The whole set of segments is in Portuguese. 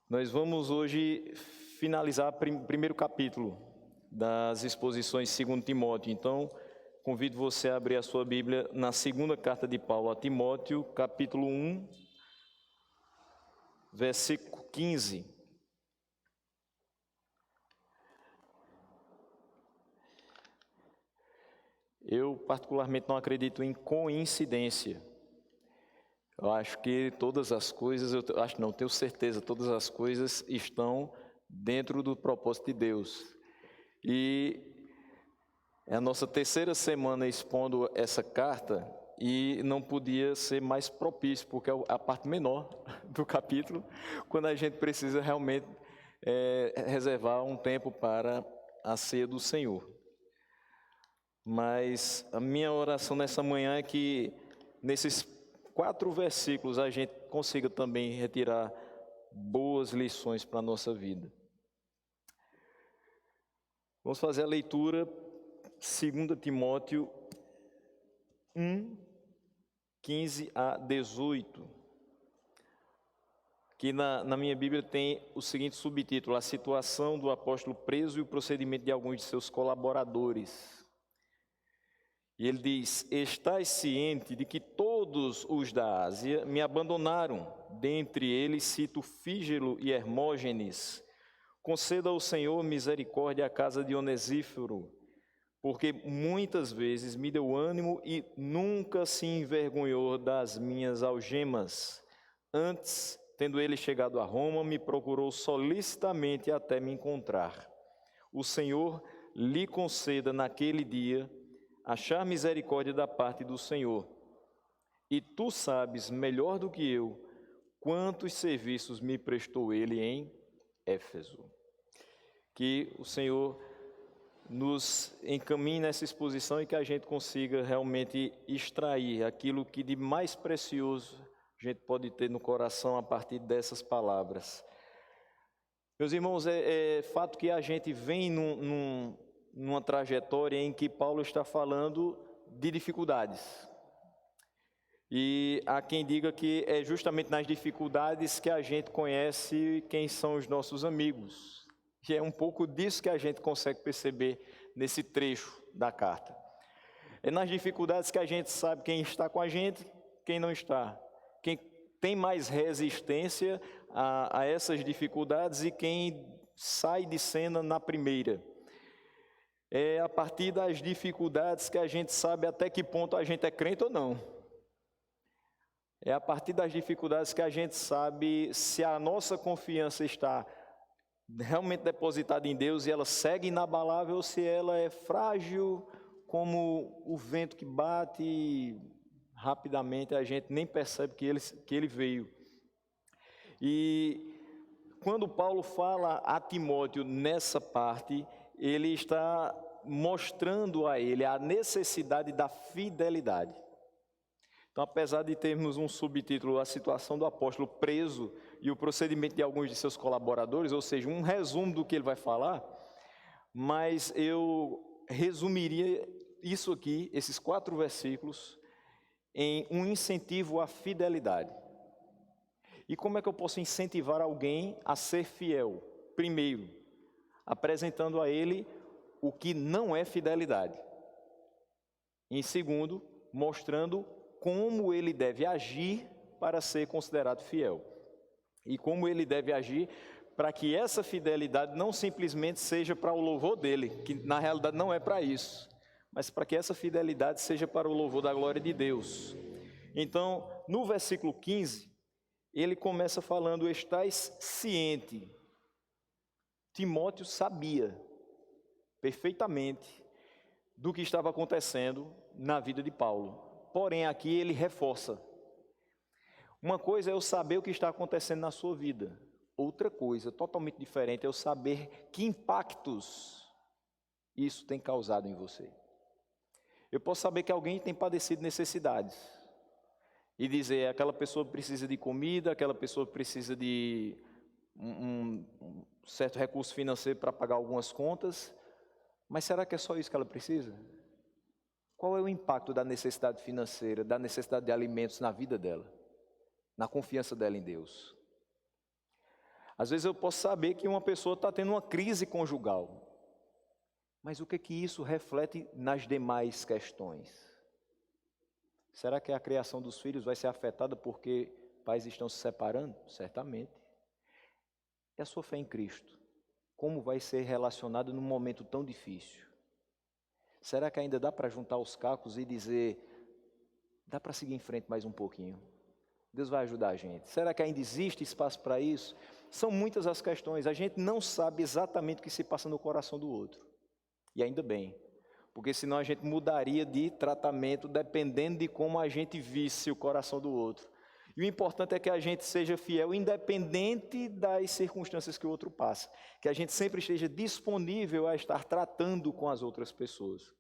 Nós vamos hoje finalizar o primeiro capítulo das exposições 2 Timóteo. Então, convido você a abrir a sua Bíblia na segunda carta de Paulo a Timóteo, capítulo 1, versículo 15. Eu particularmente não acredito em coincidência. Eu acho que todas as coisas, tenho certeza, todas as coisas estão dentro do propósito de Deus. E é a nossa terceira semana expondo essa carta e não podia ser mais propício, porque é a parte menor do capítulo, quando a gente precisa realmente reservar um tempo para a ceia do Senhor. Mas a minha oração nessa manhã é que nesses 4 versículos a gente consiga também retirar boas lições para a nossa vida. Vamos fazer a leitura 2 Timóteo 1, 15 a 18. Que na minha Bíblia tem o seguinte subtítulo: a situação do apóstolo preso e o procedimento de alguns de seus colaboradores. E ele diz: estais ciente de que todos os da Ásia me abandonaram, dentre eles cito Fígelo e Hermógenes. Conceda ao Senhor misericórdia à casa de Onesíforo, porque muitas vezes me deu ânimo e nunca se envergonhou das minhas algemas. Antes, tendo ele chegado a Roma, me procurou solicitamente até me encontrar. O Senhor lhe conceda naquele dia achar misericórdia da parte do Senhor. E tu sabes melhor do que eu quantos serviços me prestou ele em Éfeso. Que o Senhor nos encaminhe nessa exposição e que a gente consiga realmente extrair aquilo que de mais precioso a gente pode ter no coração a partir dessas palavras. Meus irmãos, é fato que a gente vem numa trajetória em que Paulo está falando de dificuldades. E há quem diga que é justamente nas dificuldades que a gente conhece quem são os nossos amigos. E é um pouco disso que a gente consegue perceber nesse trecho da carta. É nas dificuldades que a gente sabe quem está com a gente, quem não está. Quem tem mais resistência a essas dificuldades e quem sai de cena na primeira. É a partir das dificuldades que a gente sabe até que ponto a gente é crente ou não. É a partir das dificuldades que a gente sabe se a nossa confiança está realmente depositada em Deus e ela segue inabalável ou se ela é frágil como o vento que bate e rapidamente a gente nem percebe que ele veio. E quando Paulo fala a Timóteo nessa parte, ele está mostrando a ele a necessidade da fidelidade. Então, apesar de termos um subtítulo, a situação do apóstolo preso e o procedimento de alguns de seus colaboradores, ou seja, um resumo do que ele vai falar, mas eu resumiria isso aqui, esses 4 versículos, em um incentivo à fidelidade. E como é que eu posso incentivar alguém a ser fiel? Primeiro, apresentando a ele o que não é fidelidade. Em segundo, mostrando como ele deve agir para ser considerado fiel. E como ele deve agir para que essa fidelidade não simplesmente seja para o louvor dele, que na realidade não é para isso, mas para que essa fidelidade seja para o louvor da glória de Deus. Então, no versículo 15, ele começa falando: estais ciente. Timóteo sabia perfeitamente do que estava acontecendo na vida de Paulo. Porém, aqui ele reforça. Uma coisa é eu saber o que está acontecendo na sua vida. Outra coisa, totalmente diferente, é eu saber que impactos isso tem causado em você. Eu posso saber que alguém tem padecido necessidades e dizer: aquela pessoa precisa de comida, aquela pessoa precisa de um certo recurso financeiro para pagar algumas contas, mas será que é só isso que ela precisa? Qual é o impacto da necessidade financeira, da necessidade de alimentos na vida dela, na confiança dela em Deus? Às vezes eu posso saber que uma pessoa está tendo uma crise conjugal. Mas o que isso reflete nas demais questões? Será que a criação dos filhos vai ser afetada porque pais estão se separando? Certamente. E a sua fé em Cristo? Como vai ser relacionada num momento tão difícil? Será que ainda dá para juntar os cacos e dizer, dá para seguir em frente mais um pouquinho? Deus vai ajudar a gente. Será que ainda existe espaço para isso? São muitas as questões. A gente não sabe exatamente o que se passa no coração do outro. E ainda bem, porque senão a gente mudaria de tratamento dependendo de como a gente visse o coração do outro. E o importante é que a gente seja fiel, independente das circunstâncias que o outro passa. Que a gente sempre esteja disponível a estar tratando com as outras pessoas.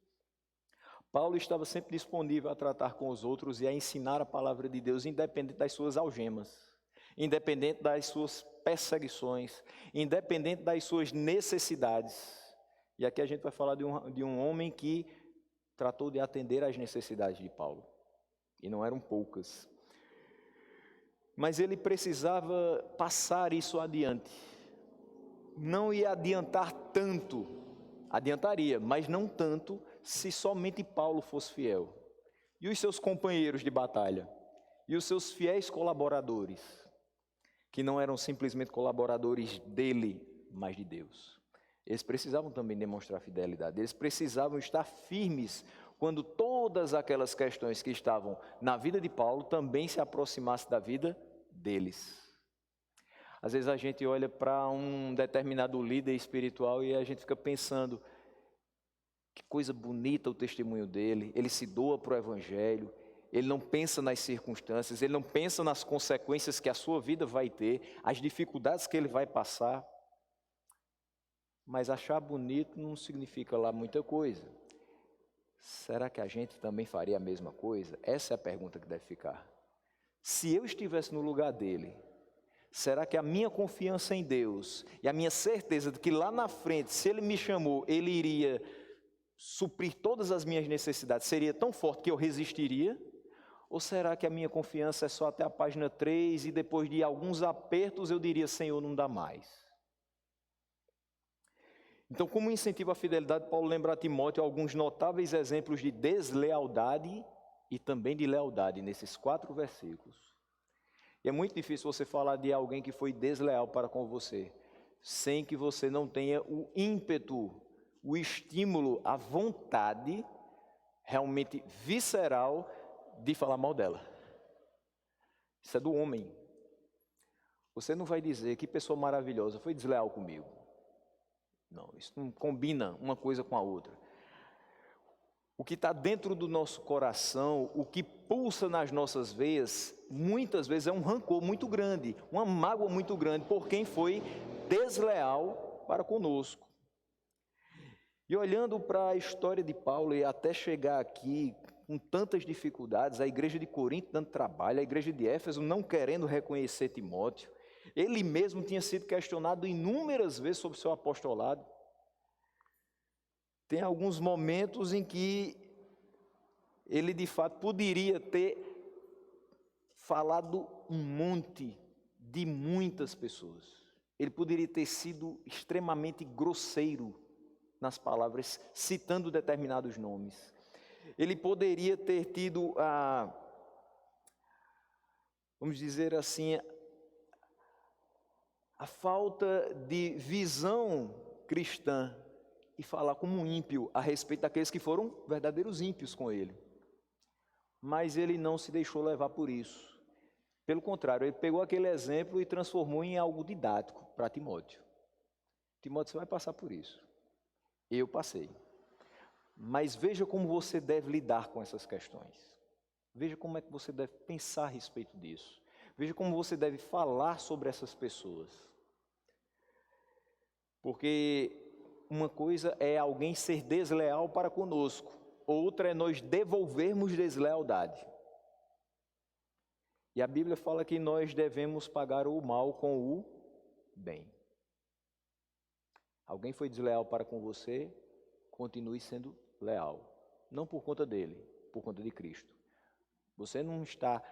Paulo estava sempre disponível a tratar com os outros e a ensinar a palavra de Deus, independente das suas algemas, independente das suas perseguições, independente das suas necessidades. E aqui a gente vai falar de um homem que tratou de atender às necessidades de Paulo. E não eram poucas. Mas ele precisava passar isso adiante. Não ia adiantar tanto, adiantaria, mas não tanto, se somente Paulo fosse fiel. E os seus companheiros de batalha? E os seus fiéis colaboradores? Que não eram simplesmente colaboradores dele, mas de Deus. Eles precisavam também demonstrar fidelidade. Eles precisavam estar firmes quando todas aquelas questões que estavam na vida de Paulo também se aproximassem da vida deles. Às vezes a gente olha para um determinado líder espiritual e a gente fica pensando, que coisa bonita o testemunho dele, ele se doa para o evangelho, ele não pensa nas circunstâncias, ele não pensa nas consequências que a sua vida vai ter, as dificuldades que ele vai passar. Mas achar bonito não significa lá muita coisa. Será que a gente também faria a mesma coisa? Essa é a pergunta que deve ficar. Se eu estivesse no lugar dele, será que a minha confiança em Deus e a minha certeza de que lá na frente, se ele me chamou, ele iria suprir todas as minhas necessidades, seria tão forte que eu resistiria? Ou será que a minha confiança é só até a página 3 e depois de alguns apertos eu diria, Senhor, não dá mais? Então, como incentivo à fidelidade, Paulo lembra a Timóteo alguns notáveis exemplos de deslealdade e também de lealdade nesses 4 versículos. E é muito difícil você falar de alguém que foi desleal para com você, sem que você não tenha o ímpeto, o estímulo, a vontade realmente visceral de falar mal dela. Isso é do homem. Você não vai dizer, que pessoa maravilhosa, foi desleal comigo. Não, isso não combina uma coisa com a outra. O que está dentro do nosso coração, o que pulsa nas nossas veias, muitas vezes é um rancor muito grande, uma mágoa muito grande por quem foi desleal para conosco. E olhando para a história de Paulo e até chegar aqui com tantas dificuldades, a igreja de Corinto dando trabalho, a igreja de Éfeso não querendo reconhecer Timóteo, ele mesmo tinha sido questionado inúmeras vezes sobre o seu apostolado. Tem alguns momentos em que ele de fato poderia ter falado um monte de muitas pessoas. Ele poderia ter sido extremamente grosseiro nas palavras, citando determinados nomes. Ele poderia ter tido vamos dizer assim, a falta de visão cristã e falar como um ímpio a respeito daqueles que foram verdadeiros ímpios com ele. Mas ele não se deixou levar por isso. Pelo contrário, ele pegou aquele exemplo e transformou em algo didático para Timóteo. Timóteo, você vai passar por isso. Eu passei. Mas veja como você deve lidar com essas questões. Veja como é que você deve pensar a respeito disso. Veja como você deve falar sobre essas pessoas. Porque uma coisa é alguém ser desleal para conosco, outra é nós devolvermos deslealdade. E a Bíblia fala que nós devemos pagar o mal com o bem. Alguém foi desleal para com você, continue sendo leal. Não por conta dele, por conta de Cristo. Você não está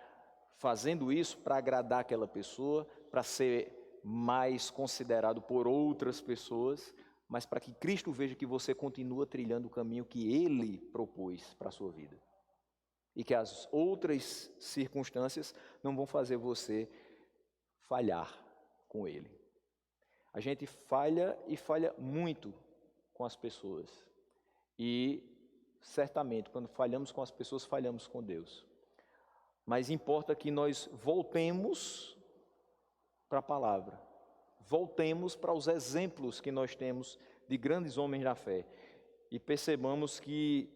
fazendo isso para agradar aquela pessoa, para ser mais considerado por outras pessoas, mas para que Cristo veja que você continua trilhando o caminho que Ele propôs para a sua vida. E que as outras circunstâncias não vão fazer você falhar com Ele. A gente falha e falha muito com as pessoas. E certamente, quando falhamos com as pessoas, falhamos com Deus. Mas importa que nós voltemos para a palavra. Voltemos para os exemplos que nós temos de grandes homens da fé. E percebamos que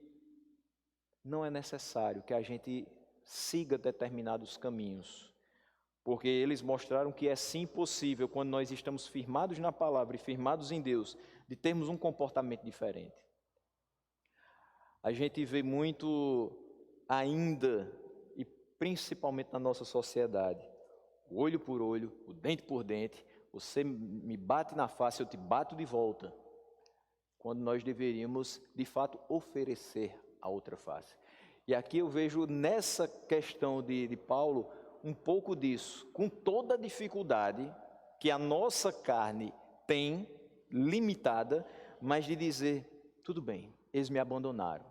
não é necessário que a gente siga determinados caminhos. Porque eles mostraram que é sim possível, quando nós estamos firmados na palavra e firmados em Deus, de termos um comportamento diferente. A gente vê muito ainda, e principalmente na nossa sociedade, olho por olho, o dente por dente, você me bate na face, eu te bato de volta. Quando nós deveríamos, de fato, oferecer a outra face. E aqui eu vejo nessa questão de Paulo um pouco disso, com toda a dificuldade que a nossa carne tem, limitada, mas de dizer, tudo bem, eles me abandonaram,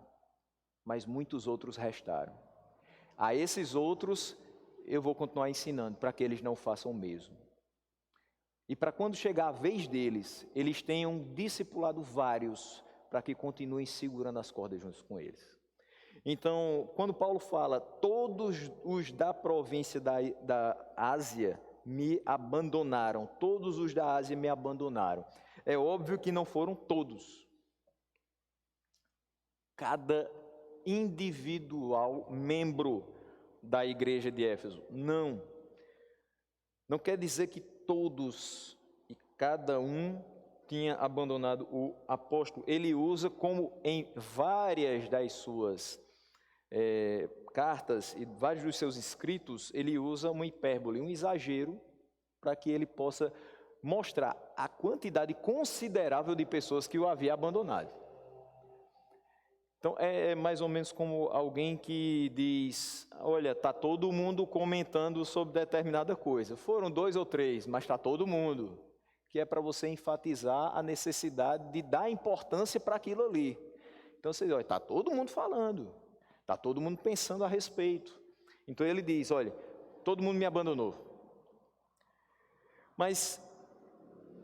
mas muitos outros restaram. A esses outros eu vou continuar ensinando para que eles não façam o mesmo. E para quando chegar a vez deles, eles tenham discipulado vários para que continuem segurando as cordas juntos com eles. Então, quando Paulo fala, todos os da província da Ásia me abandonaram, todos os da Ásia me abandonaram. É óbvio que não foram todos. Cada individual membro da igreja de Éfeso, não. Não quer dizer que todos e cada um tinha abandonado o apóstolo. Ele usa, como em várias das suas cartas e vários dos seus escritos, ele usa uma hipérbole, um exagero, para que ele possa mostrar a quantidade considerável de pessoas que o havia abandonado. Então, é mais ou menos como alguém que diz, olha, está todo mundo comentando sobre determinada coisa. Foram 2 ou 3, mas está todo mundo. Que é para você enfatizar a necessidade de dar importância para aquilo ali. Então, você diz, olha, está todo mundo falando. Está todo mundo pensando a respeito. Então ele diz, olha, todo mundo me abandonou. Mas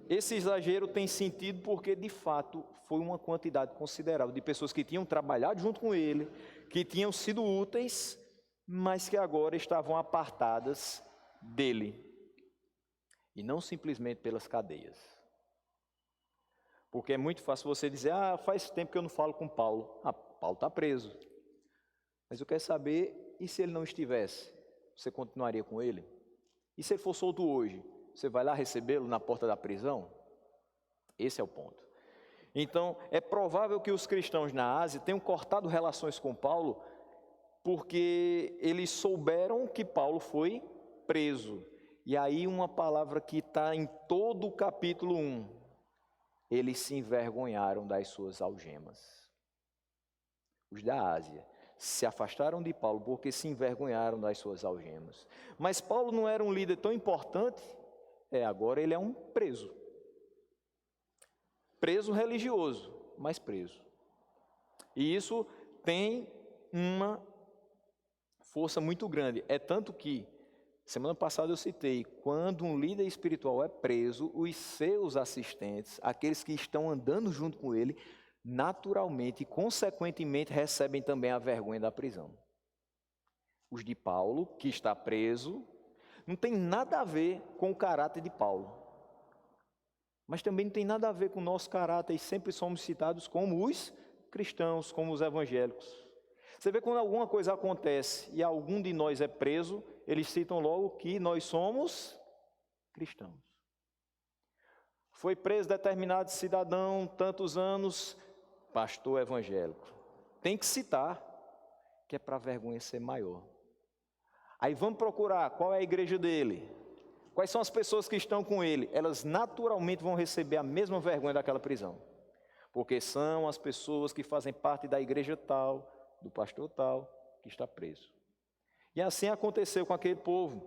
esse exagero tem sentido porque, de fato, foi uma quantidade considerável de pessoas que tinham trabalhado junto com ele, que tinham sido úteis, mas que agora estavam apartadas dele. E não simplesmente pelas cadeias. Porque é muito fácil você dizer, faz tempo que eu não falo com Paulo. Paulo está preso. Mas eu quero saber, e se ele não estivesse? Você continuaria com ele? E se ele for solto hoje? Você vai lá recebê-lo na porta da prisão? Esse é o ponto. Então, é provável que os cristãos na Ásia tenham cortado relações com Paulo porque eles souberam que Paulo foi preso. E aí uma palavra que está em todo o capítulo 1. Eles se envergonharam das suas algemas. Os da Ásia se afastaram de Paulo porque se envergonharam das suas algemas. Mas Paulo não era um líder tão importante, agora ele é um preso. Preso religioso, mas preso. E isso tem uma força muito grande. É tanto que, semana passada eu citei, quando um líder espiritual é preso, os seus assistentes, aqueles que estão andando junto com ele, naturalmente e consequentemente recebem também a vergonha da prisão. Os de Paulo, que está preso, não tem nada a ver com o caráter de Paulo. Mas também não tem nada a ver com o nosso caráter e sempre somos citados como os cristãos, como os evangélicos. Você vê quando alguma coisa acontece e algum de nós é preso, eles citam logo que nós somos cristãos. Foi preso determinado cidadão, tantos anos, pastor evangélico. Tem que citar, que é para a vergonha ser maior. Aí vamos procurar qual é a igreja dele. Quais são as pessoas que estão com ele? Elas naturalmente vão receber a mesma vergonha daquela prisão. Porque são as pessoas que fazem parte da igreja tal, do pastor tal, que está preso. E assim aconteceu com aquele povo.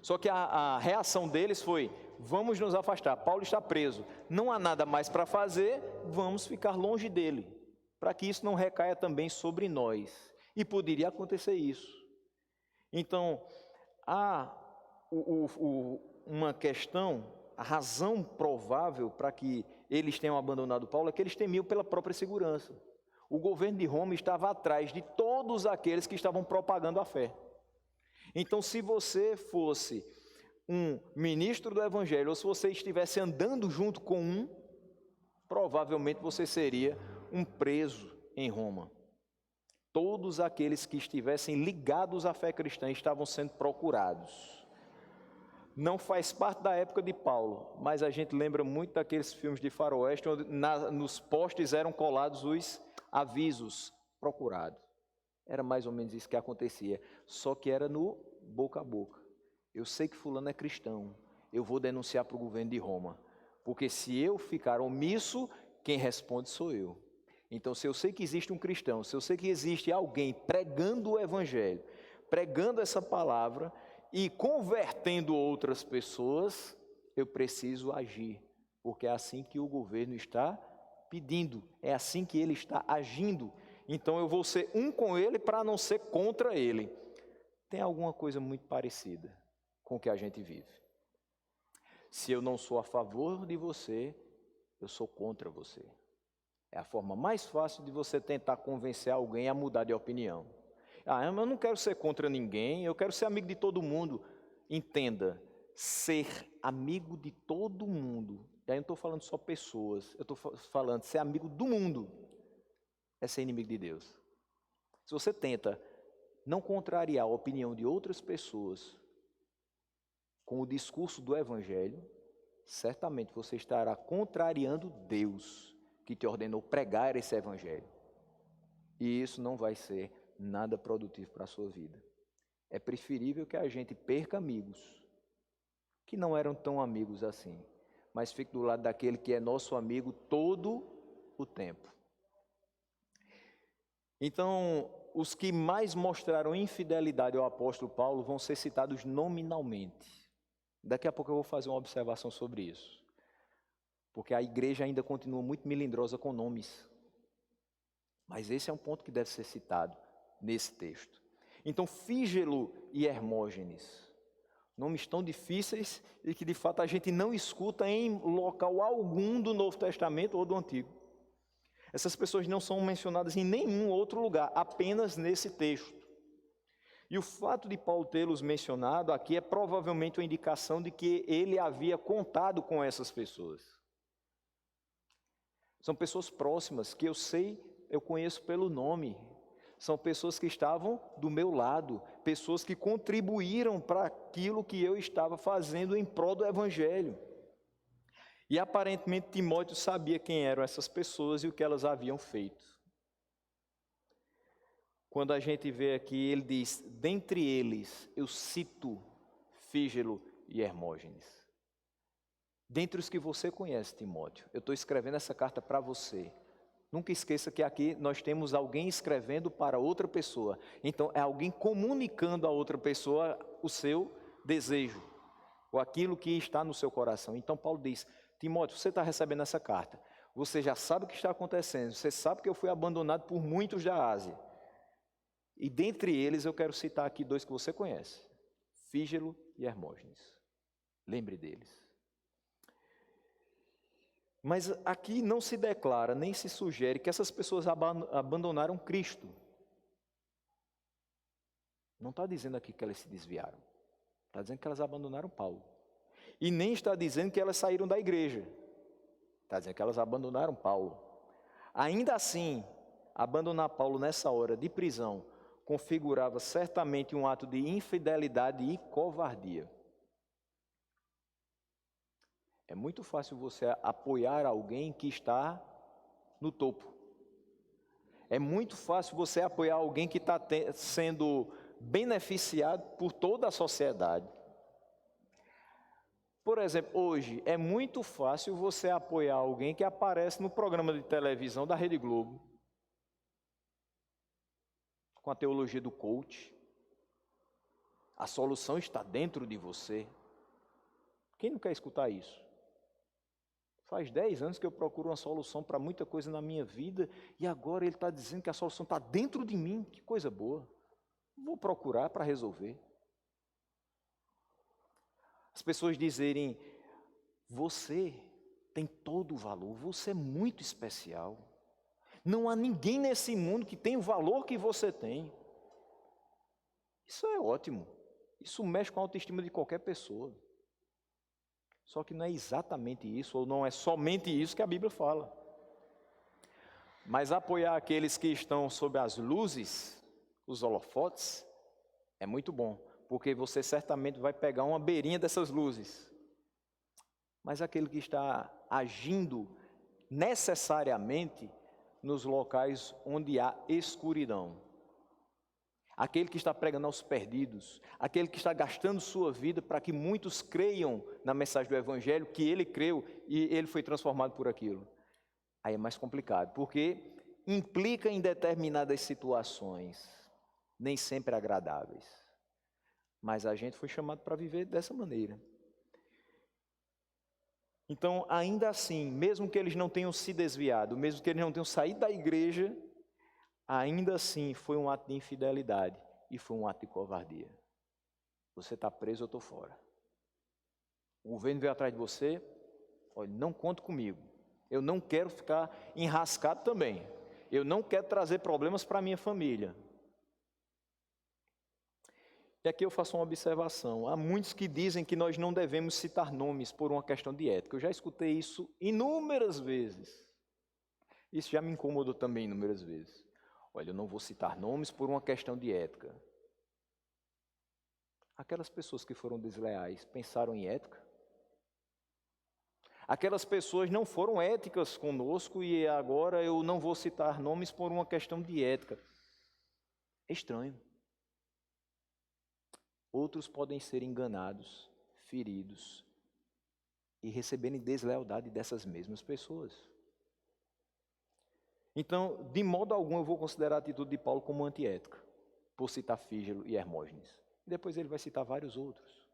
Só que a reação deles foi: vamos nos afastar, Paulo está preso, não há nada mais para fazer, vamos ficar longe dele, para que isso não recaia também sobre nós. E poderia acontecer isso. Então, há uma questão, a razão provável para que eles tenham abandonado Paulo é que eles temiam pela própria segurança. O governo de Roma estava atrás de todos aqueles que estavam propagando a fé. Então, se você fosse um ministro do Evangelho, ou se você estivesse andando junto com um, provavelmente você seria um preso em Roma. Todos aqueles que estivessem ligados à fé cristã estavam sendo procurados. Não faz parte da época de Paulo, mas a gente lembra muito daqueles filmes de faroeste, onde nos postes eram colados os avisos: procurado. Era mais ou menos isso que acontecia, só que era no boca a boca. Eu sei que fulano é cristão, eu vou denunciar para o governo de Roma, porque se eu ficar omisso, quem responde sou eu. Então, se eu sei que existe um cristão, se eu sei que existe alguém pregando o evangelho, pregando essa palavra e convertendo outras pessoas, eu preciso agir, porque é assim que o governo está pedindo, é assim que ele está agindo. Então eu vou ser um com ele para não ser contra ele. Tem alguma coisa muito parecida com o que a gente vive. Se eu não sou a favor de você, eu sou contra você. É a forma mais fácil de você tentar convencer alguém a mudar de opinião. Eu não quero ser contra ninguém, eu quero ser amigo de todo mundo. Entenda, ser amigo de todo mundo, e aí eu não estou falando só pessoas, eu estou falando ser amigo do mundo, é ser inimigo de Deus. Se você tenta não contrariar a opinião de outras pessoas com o discurso do Evangelho, certamente você estará contrariando Deus, que te ordenou pregar esse Evangelho. E isso não vai ser nada produtivo para a sua vida. É preferível que a gente perca amigos, que não eram tão amigos assim, mas fique do lado daquele que é nosso amigo todo o tempo. Então, os que mais mostraram infidelidade ao apóstolo Paulo vão ser citados nominalmente. Daqui a pouco eu vou fazer uma observação sobre isso, porque a igreja ainda continua muito melindrosa com nomes. Mas esse é um ponto que deve ser citado nesse texto. Então, Fígelo e Hermógenes, nomes tão difíceis e que de fato a gente não escuta em local algum do Novo Testamento ou do Antigo. Essas pessoas não são mencionadas em nenhum outro lugar, apenas nesse texto. E o fato de Paulo tê-los mencionado aqui é provavelmente uma indicação de que ele havia contado com essas pessoas. São pessoas próximas que eu conheço pelo nome. São pessoas que estavam do meu lado, pessoas que contribuíram para aquilo que eu estava fazendo em prol do Evangelho. E aparentemente Timóteo sabia quem eram essas pessoas e o que elas haviam feito. Quando a gente vê aqui, ele diz: dentre eles eu cito Fígelo e Hermógenes. Dentre os que você conhece, Timóteo, eu estou escrevendo essa carta para você. Nunca esqueça que aqui nós temos alguém escrevendo para outra pessoa. Então, é alguém comunicando a outra pessoa o seu desejo, ou aquilo que está no seu coração. Então, Paulo diz: Timóteo, você está recebendo essa carta. Você já sabe o que está acontecendo. Você sabe que eu fui abandonado por muitos da Ásia. E dentre eles eu quero citar aqui dois que você conhece: Fígelo e Hermógenes. Lembre deles. Mas aqui não se declara, nem se sugere que essas pessoas abandonaram Cristo. Não está dizendo aqui que elas se desviaram. Está dizendo que elas abandonaram Paulo. E nem está dizendo que elas saíram da igreja. Está dizendo que elas abandonaram Paulo. Ainda assim, abandonar Paulo nessa hora de prisão configurava certamente um ato de infidelidade e covardia. É muito fácil você apoiar alguém que está no topo. É muito fácil você apoiar alguém que está sendo beneficiado por toda a sociedade. Por exemplo, hoje é muito fácil você apoiar alguém que aparece no programa de televisão da Rede Globo, com a teologia do coach. A solução está dentro de você. Quem não quer escutar isso? Faz 10 anos que eu procuro uma solução para muita coisa na minha vida e agora ele está dizendo que a solução está dentro de mim. Que coisa boa. Vou procurar para resolver. As pessoas dizerem, você tem todo o valor, você é muito especial. Não há ninguém nesse mundo que tenha o valor que você tem. Isso é ótimo. Isso mexe com a autoestima de qualquer pessoa. Só que não é exatamente isso, ou não é somente isso que a Bíblia fala. Mas apoiar aqueles que estão sob as luzes, os holofotes, é muito bom, porque você certamente vai pegar uma beirinha dessas luzes. Mas aquele que está agindo necessariamente nos locais onde há escuridão, aquele que está pregando aos perdidos, aquele que está gastando sua vida para que muitos creiam na mensagem do Evangelho, que ele creu e ele foi transformado por aquilo. Aí é mais complicado, porque implica em determinadas situações, nem sempre agradáveis. Mas a gente foi chamado para viver dessa maneira. Então, ainda assim, mesmo que eles não tenham se desviado, mesmo que eles não tenham saído da igreja, ainda assim foi um ato de infidelidade e foi um ato de covardia. Você está preso, eu estou fora. O governo veio atrás de você, olha, não conte comigo. Eu não quero ficar enrascado também. Eu não quero trazer problemas para a minha família. E aqui eu faço uma observação. Há muitos que dizem que nós não devemos citar nomes por uma questão de ética. Eu já escutei isso inúmeras vezes. Isso já me incomodou também inúmeras vezes. Olha, eu não vou citar nomes por uma questão de ética. Aquelas pessoas que foram desleais pensaram em ética? Aquelas pessoas não foram éticas conosco e agora eu não vou citar nomes por uma questão de ética. É estranho. Outros podem ser enganados, feridos e receberem deslealdade dessas mesmas pessoas. Então, de modo algum, eu vou considerar a atitude de Paulo como antiética, por citar Fígelo e Hermógenes. Depois ele vai citar vários outros.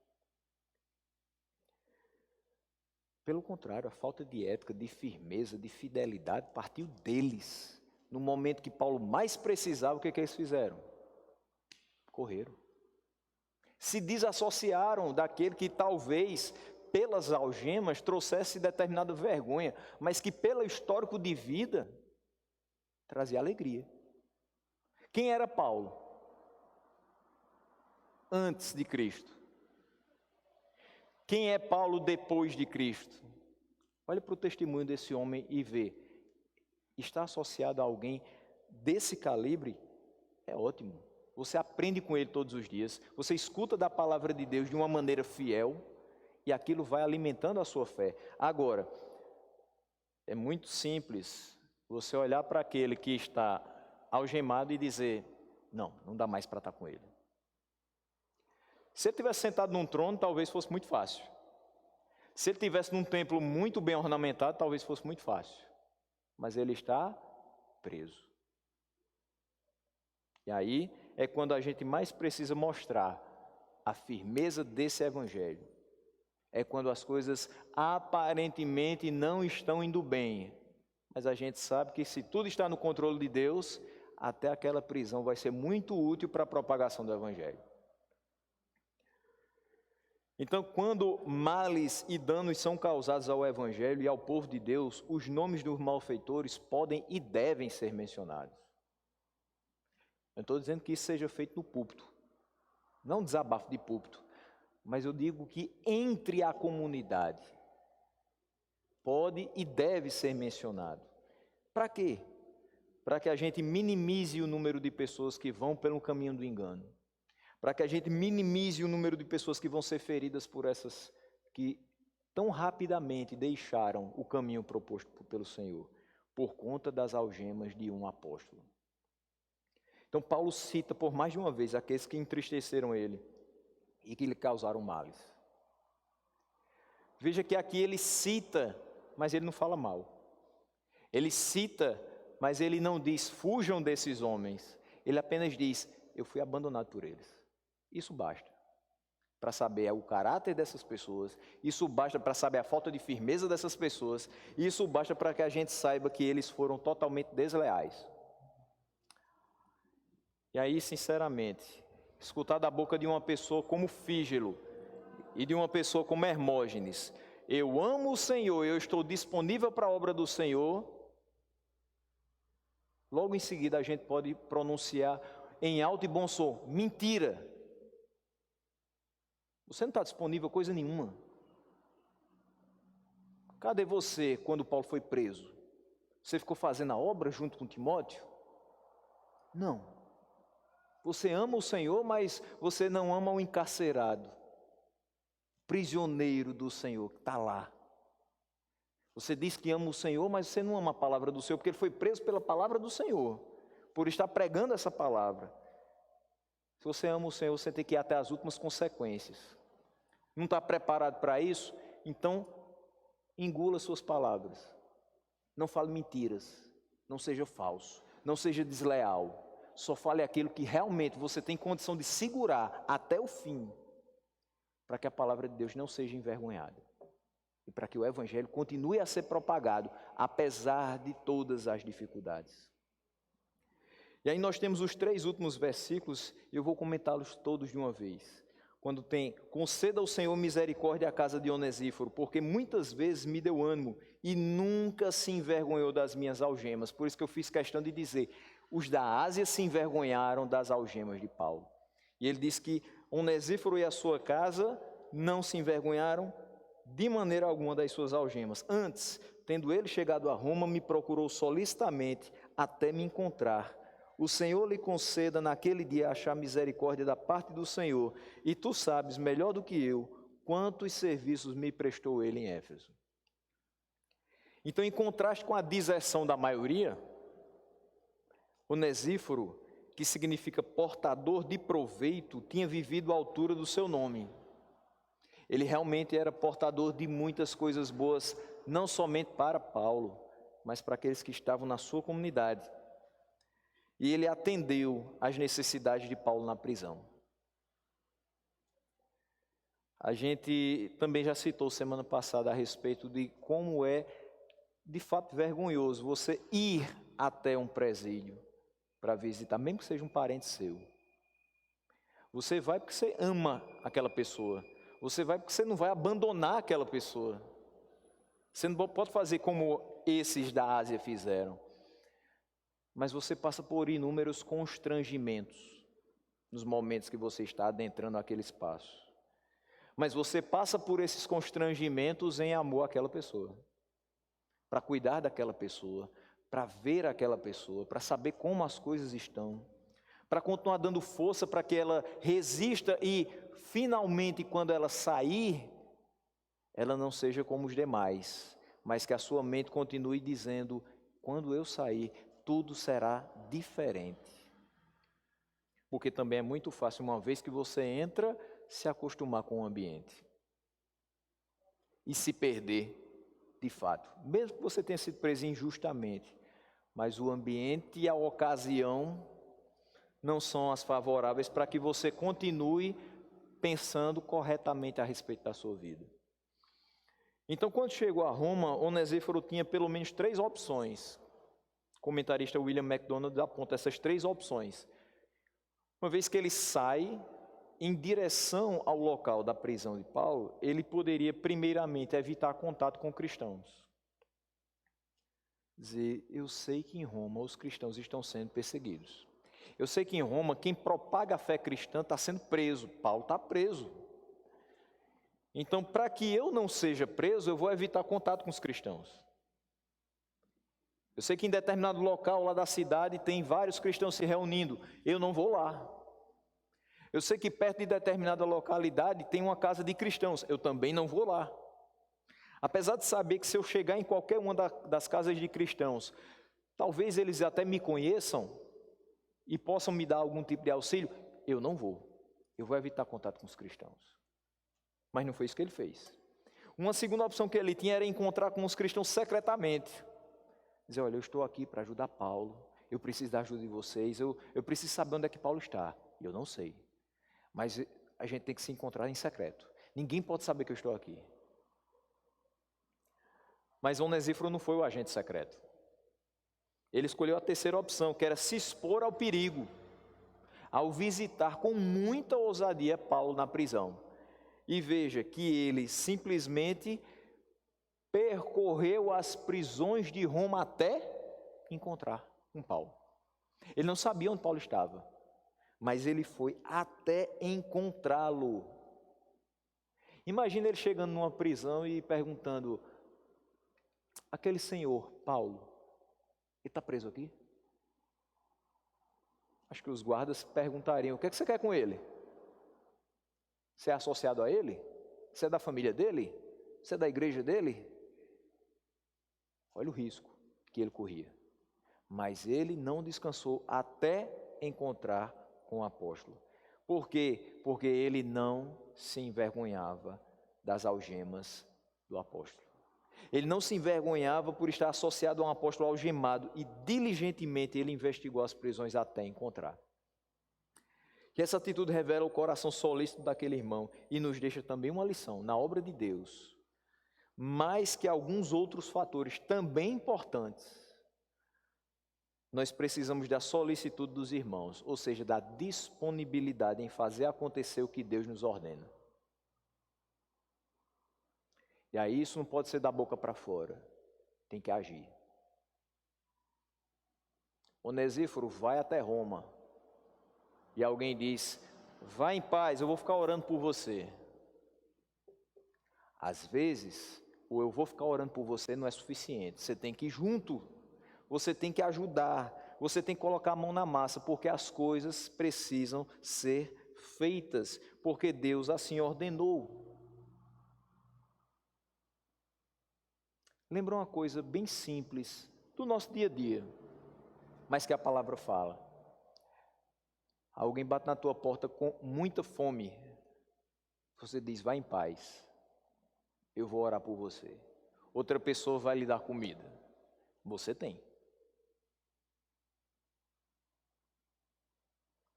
Pelo contrário, a falta de ética, de firmeza, de fidelidade partiu deles. No momento que Paulo mais precisava, o que eles fizeram? Correram. Se desassociaram daquele que talvez, pelas algemas, trouxesse determinada vergonha, mas que pelo histórico de vida, trazia alegria. Quem era Paulo? Antes de Cristo. Quem é Paulo depois de Cristo? Olha para o testemunho desse homem e vê. Está associado a alguém desse calibre? É ótimo. Você aprende com ele todos os dias. Você escuta da palavra de Deus de uma maneira fiel. E aquilo vai alimentando a sua fé. Agora, é muito simples você olhar para aquele que está algemado e dizer, não dá mais para estar com ele. Se ele tivesse sentado num trono, talvez fosse muito fácil. Se ele estivesse num templo muito bem ornamentado, talvez fosse muito fácil. Mas ele está preso. E aí é quando a gente mais precisa mostrar a firmeza desse evangelho. É quando as coisas aparentemente não estão indo bem. Mas a gente sabe que se tudo está no controle de Deus, até aquela prisão vai ser muito útil para a propagação do evangelho. Então, quando males e danos são causados ao evangelho e ao povo de Deus, os nomes dos malfeitores podem e devem ser mencionados. Eu estou dizendo que isso seja feito no púlpito, não desabafo de púlpito, mas eu digo que entre a comunidade pode e deve ser mencionado. Para quê? Para que a gente minimize o número de pessoas que vão pelo caminho do engano. Para que a gente minimize o número de pessoas que vão ser feridas por essas que tão rapidamente deixaram o caminho proposto pelo Senhor, por conta das algemas de um apóstolo. Então Paulo cita por mais de uma vez aqueles que entristeceram ele e que lhe causaram males. Veja que aqui ele cita, mas ele não fala mal. Ele cita, mas ele não diz, fujam desses homens. Ele apenas diz, eu fui abandonado por eles. Isso basta. para saber o caráter dessas pessoas, isso basta para saber a falta de firmeza dessas pessoas, e isso basta para que a gente saiba que eles foram totalmente desleais. E aí, sinceramente, escutar da boca de uma pessoa como Fígelo e de uma pessoa como Hermógenes, eu amo o Senhor, eu estou disponível para a obra do Senhor, logo em seguida a gente pode pronunciar em alto e bom som, mentira. Você não está disponível a coisa nenhuma. Cadê você quando Paulo foi preso? Você ficou fazendo a obra junto com Timóteo? Não. Você ama o Senhor, mas você não ama o encarcerado, prisioneiro do Senhor, que está lá. Você diz que ama o Senhor, mas você não ama a palavra do Senhor, porque ele foi preso pela palavra do Senhor, por estar pregando essa palavra. Se você ama o Senhor, você tem que ir até as últimas consequências. Não está preparado para isso? Então, engula suas palavras. Não fale mentiras. Não seja falso. Não seja desleal. Só fale aquilo que realmente você tem condição de segurar até o fim, para que a palavra de Deus não seja envergonhada. E para que o Evangelho continue a ser propagado, apesar de todas as dificuldades. E aí nós temos os 3 últimos versículos, e eu vou comentá-los todos de uma vez. Quando tem, conceda ao Senhor misericórdia à casa de Onesíforo, porque muitas vezes me deu ânimo e nunca se envergonhou das minhas algemas. Por isso que eu fiz questão de dizer, os da Ásia se envergonharam das algemas de Paulo. E ele diz que Onesíforo e a sua casa não se envergonharam de maneira alguma das suas algemas. Antes, tendo ele chegado a Roma, me procurou solicitamente até me encontrar. O Senhor lhe conceda naquele dia achar misericórdia da parte do Senhor, e tu sabes melhor do que eu quantos serviços me prestou ele em Éfeso. Então, em contraste com a deserção da maioria, Onesíforo, que significa portador de proveito, tinha vivido à altura do seu nome. Ele realmente era portador de muitas coisas boas, não somente para Paulo, mas para aqueles que estavam na sua comunidade. E ele atendeu às necessidades de Paulo na prisão. A gente também já citou semana passada a respeito de como é, de fato, vergonhoso você ir até um presídio para visitar, mesmo que seja um parente seu. Você vai porque você ama aquela pessoa. Você vai porque você não vai abandonar aquela pessoa. Você não pode fazer como esses da Ásia fizeram. Mas você passa por inúmeros constrangimentos nos momentos que você está adentrando aquele espaço. Mas você passa por esses constrangimentos em amor àquela pessoa, para cuidar daquela pessoa, para ver aquela pessoa, para saber como as coisas estão, para continuar dando força para que ela resista e, finalmente, quando ela sair, ela não seja como os demais, mas que a sua mente continue dizendo, quando eu sair, tudo será diferente. Porque também é muito fácil, uma vez que você entra, se acostumar com o ambiente. E se perder, de fato. Mesmo que você tenha sido preso injustamente, mas o ambiente e a ocasião não são as favoráveis para que você continue pensando corretamente a respeito da sua vida. Então, quando chegou a Roma, Onesíforo tinha pelo menos 3 opções. O comentarista William MacDonald aponta essas 3 opções. Uma vez que ele sai em direção ao local da prisão de Paulo, ele poderia primeiramente evitar contato com cristãos. Dizer, eu sei que em Roma os cristãos estão sendo perseguidos. Eu sei que em Roma quem propaga a fé cristã está sendo preso. Paulo está preso. Então, para que eu não seja preso, eu vou evitar contato com os cristãos. Eu sei que em determinado local lá da cidade tem vários cristãos se reunindo. Eu não vou lá. Eu sei que perto de determinada localidade tem uma casa de cristãos. Eu também não vou lá. Apesar de saber que se eu chegar em qualquer uma das casas de cristãos, talvez eles até me conheçam e possam me dar algum tipo de auxílio, eu não vou. Eu vou evitar contato com os cristãos. Mas não foi isso que ele fez. Uma segunda opção que ele tinha era encontrar com os cristãos secretamente. Dizer, olha, eu estou aqui para ajudar Paulo, eu preciso da ajuda de vocês, eu preciso saber onde é que Paulo está. Eu não sei. Mas a gente tem que se encontrar em secreto. Ninguém pode saber que eu estou aqui. Mas Onesíforo não foi o agente secreto. Ele escolheu a terceira opção, que era se expor ao perigo, ao visitar com muita ousadia Paulo na prisão. E veja que ele simplesmente percorreu as prisões de Roma até encontrar com Paulo. Ele não sabia onde Paulo estava, mas ele foi até encontrá-lo. Imagina ele chegando numa prisão e perguntando: aquele senhor, Paulo, ele está preso aqui? Acho que os guardas perguntariam: o que é que você quer com ele? Você é associado a ele? Você é da família dele? Você é da igreja dele? Olha o risco que ele corria. Mas ele não descansou até encontrar com o apóstolo. Por quê? Porque ele não se envergonhava das algemas do apóstolo. Ele não se envergonhava por estar associado a um apóstolo algemado e diligentemente ele investigou as prisões até encontrar. Que essa atitude revela o coração solícito daquele irmão e nos deixa também uma lição na obra de Deus, mais que alguns outros fatores também importantes. Nós precisamos da solicitude dos irmãos, ou seja, da disponibilidade em fazer acontecer o que Deus nos ordena. E aí isso não pode ser da boca para fora, tem que agir. Onesíforo vai até Roma e alguém diz: vá em paz, eu vou ficar orando por você. Às vezes, o eu vou ficar orando por você não é suficiente, você tem que ir junto, você tem que ajudar, você tem que colocar a mão na massa, porque as coisas precisam ser feitas, porque Deus assim ordenou. Lembra uma coisa bem simples do nosso dia a dia, mas que a palavra fala. Alguém bate na tua porta com muita fome, você diz: vá em paz, eu vou orar por você. Outra pessoa vai lhe dar comida, você tem.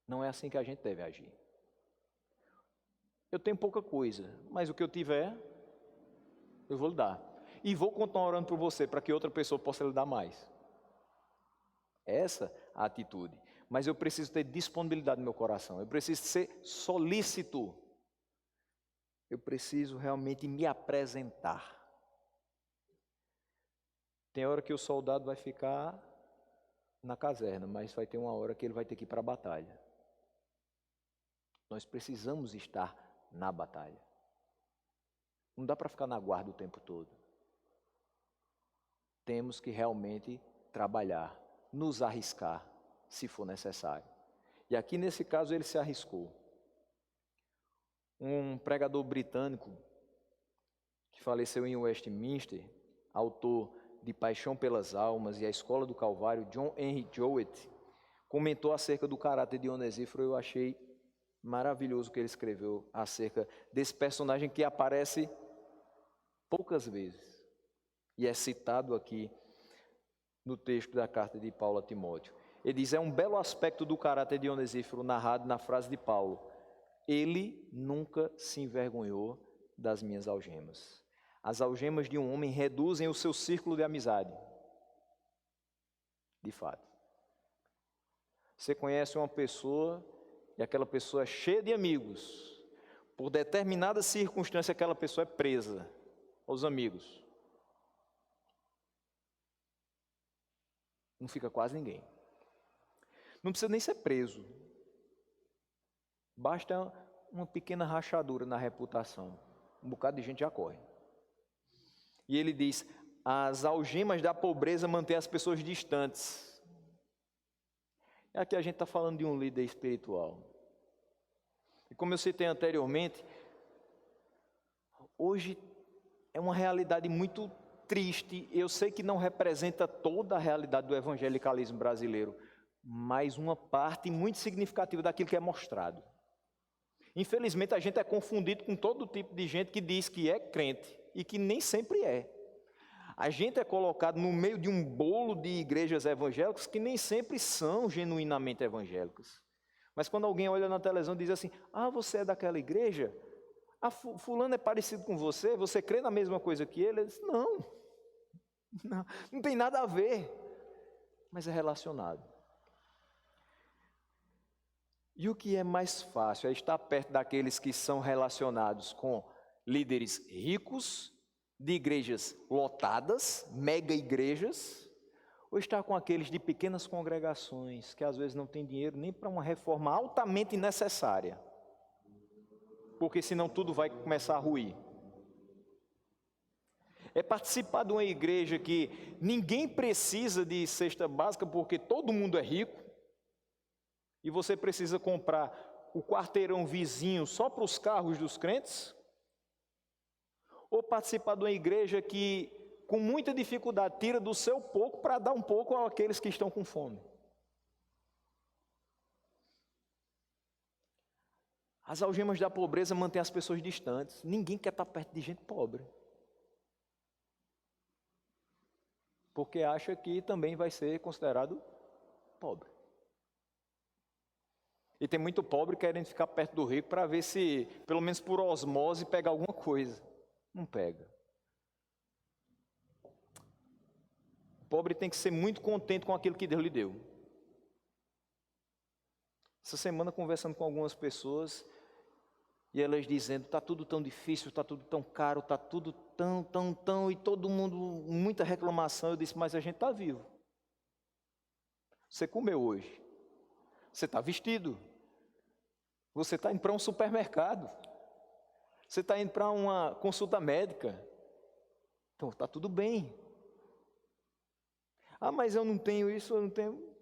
Não é assim que a gente deve agir. Eu tenho pouca coisa, mas o que eu tiver, eu vou lhe dar. E vou continuar orando por você, para que outra pessoa possa lhe dar mais. Essa a atitude. Mas eu preciso ter disponibilidade no meu coração. Eu preciso ser solícito. Eu preciso realmente me apresentar. Tem hora que o soldado vai ficar na caserna, mas vai ter uma hora que ele vai ter que ir para a batalha. Nós precisamos estar na batalha. Não dá para ficar na guarda o tempo todo. Temos que realmente trabalhar, nos arriscar, se for necessário. E aqui nesse caso ele se arriscou. Um pregador britânico que faleceu em Westminster, autor de Paixão pelas Almas e a Escola do Calvário, John Henry Jowett, comentou acerca do caráter de Onesíforo. Eu achei maravilhoso o que ele escreveu acerca desse personagem que aparece poucas vezes e é citado aqui no texto da carta de Paulo a Timóteo. Ele diz: é um belo aspecto do caráter de Onesíforo narrado na frase de Paulo: ele nunca se envergonhou das minhas algemas. As algemas de um homem reduzem o seu círculo de amizade. De fato. Você conhece uma pessoa e aquela pessoa é cheia de amigos. Por determinada circunstância, aquela pessoa é presa aos amigos. Não fica quase ninguém. Não precisa nem ser preso. Basta uma pequena rachadura na reputação. Um bocado de gente já corre. E ele diz: as algemas da pobreza mantêm as pessoas distantes. E aqui a gente está falando de um líder espiritual. E como eu citei anteriormente, hoje é uma realidade muito triste. Eu sei que não representa toda a realidade do evangelicalismo brasileiro, mas uma parte muito significativa daquilo que é mostrado. Infelizmente, a gente é confundido com todo tipo de gente que diz que é crente e que nem sempre é. A gente é colocado no meio de um bolo de igrejas evangélicas que nem sempre são genuinamente evangélicas. Mas quando alguém olha na televisão e diz assim, você é daquela igreja? Fulano é parecido com você? Você crê na mesma coisa que ele? Ele diz, não tem nada a ver, mas é relacionado. E o que é mais fácil? É estar perto daqueles que são relacionados com líderes ricos, de igrejas lotadas, mega igrejas, ou estar com aqueles de pequenas congregações, que às vezes não têm dinheiro nem para uma reforma altamente necessária, porque senão tudo vai começar a ruir. É participar de uma igreja que ninguém precisa de cesta básica, porque todo mundo é rico, e você precisa comprar o quarteirão vizinho só para os carros dos crentes? Ou participar de uma igreja que, com muita dificuldade, tira do seu pouco para dar um pouco àqueles que estão com fome? As algemas da pobreza mantêm as pessoas distantes. Ninguém quer estar perto de gente pobre, porque acha que também vai ser considerado pobre. E tem muito pobre querendo ficar perto do rico para ver se, pelo menos por osmose, pega alguma coisa. Não pega. O pobre tem que ser muito contente com aquilo que Deus lhe deu. Essa semana, conversando com algumas pessoas, e elas dizendo, está tudo tão difícil, está tudo tão caro, está tudo tão, e todo mundo, muita reclamação. Eu disse, mas a gente está vivo. Você comeu hoje. Você está vestido. Você está indo para um supermercado. Você está indo para uma consulta médica. Então, está tudo bem. Mas eu não tenho isso, eu não tenho.